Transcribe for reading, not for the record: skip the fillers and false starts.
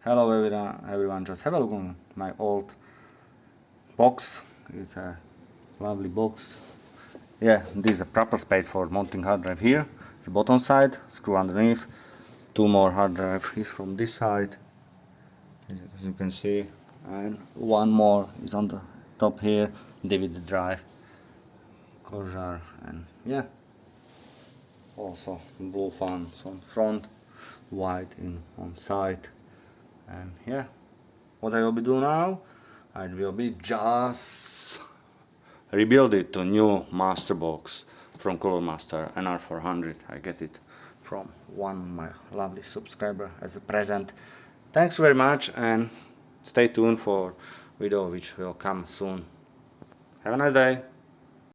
Hello everyone, just have a look on my old box. It's a lovely box. Yeah, this is a proper space for mounting hard drive here. The bottom side, screw underneath. Two more hard drive is from this side, as you can see, and one more is on the top here, DVD drive, Corsair, and yeah, also blue fans on front, white on side. And yeah, what I will be doing now, I will be just rebuild it to new MasterBox from Master NR 400. I get it from one of my lovely subscriber as a present. Thanks very much, and stay tuned for video which will come soon. Have a nice day.